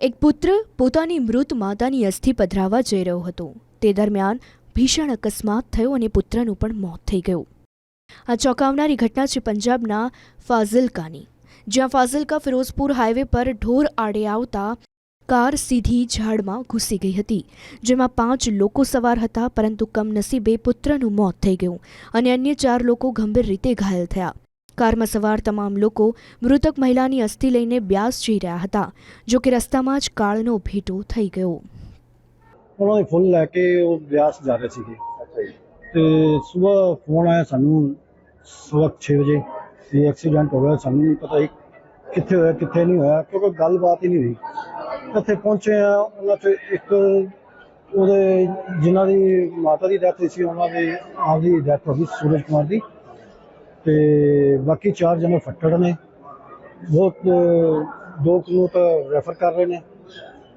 એક પુત્ર પોતાની મૃત માતાની અસ્થિ પધરાવવા જઈ રહ્યો હતો। તે દરમિયાન ભીષણ અકસ્માત થયો અને પુત્રનું પણ મોત થઈ ગયું। આ ચોંકાવનારી ઘટના છે પંજાબના ફાઝિલકાની, જ્યાં ફાઝિલકા ફિરોઝપુર હાઈવે પર ઢોર આડે આવતા કાર સીધી ઝાડમાં ઘૂસી ગઈ હતી, જેમાં 5 લોકો સવાર હતા, પરંતુ કમનસીબે પુત્રનું મોત થઈ ગયું અને અન્ય 4 લોકો ગંભીર રીતે ઘાયલ થયા। કારમાં સવાર તમામ લોકો મૃતક મહિલાની અસ્થિ લઈને બ્યાસ જઈ રહ્યા હતા, જો કે રસ્તામાં જ કાળનો ભેટો થઈ ગયો। उन्होंने फुल लैके वो ब्यास जा रहे थे। तो सुबह फोन आया सानू 6:15 बजे ये एक्सीडेंट हो गया। सानू नहीं पता कितने होया कितने नहीं होया, क्योंकि गलबात ही नहीं हुई। उत्थे पहुंचे उन्होंने तो एक ਉਹਦੇ ਜਿਨ੍ਹਾਂ ਦੀ ਮਾਤਾ ਦੀ ਡੈਥ ਹੋਈ ਸੀ ਉਹਨਾਂ ਦੇ ਆਪ ਦੀ ਡੈਥ ਹੋ ਗਈ, सूरज कुमार ਦੀ, ਤੇ ਬਾਕੀ 4 ਜਣੇ ਫੱਟੜ ਨੇ। ਬਹੁਤ 2 ਨੂੰ ਤਾਂ ਰੈਫਰ ਕਰ ਰਹੇ ਨੇ।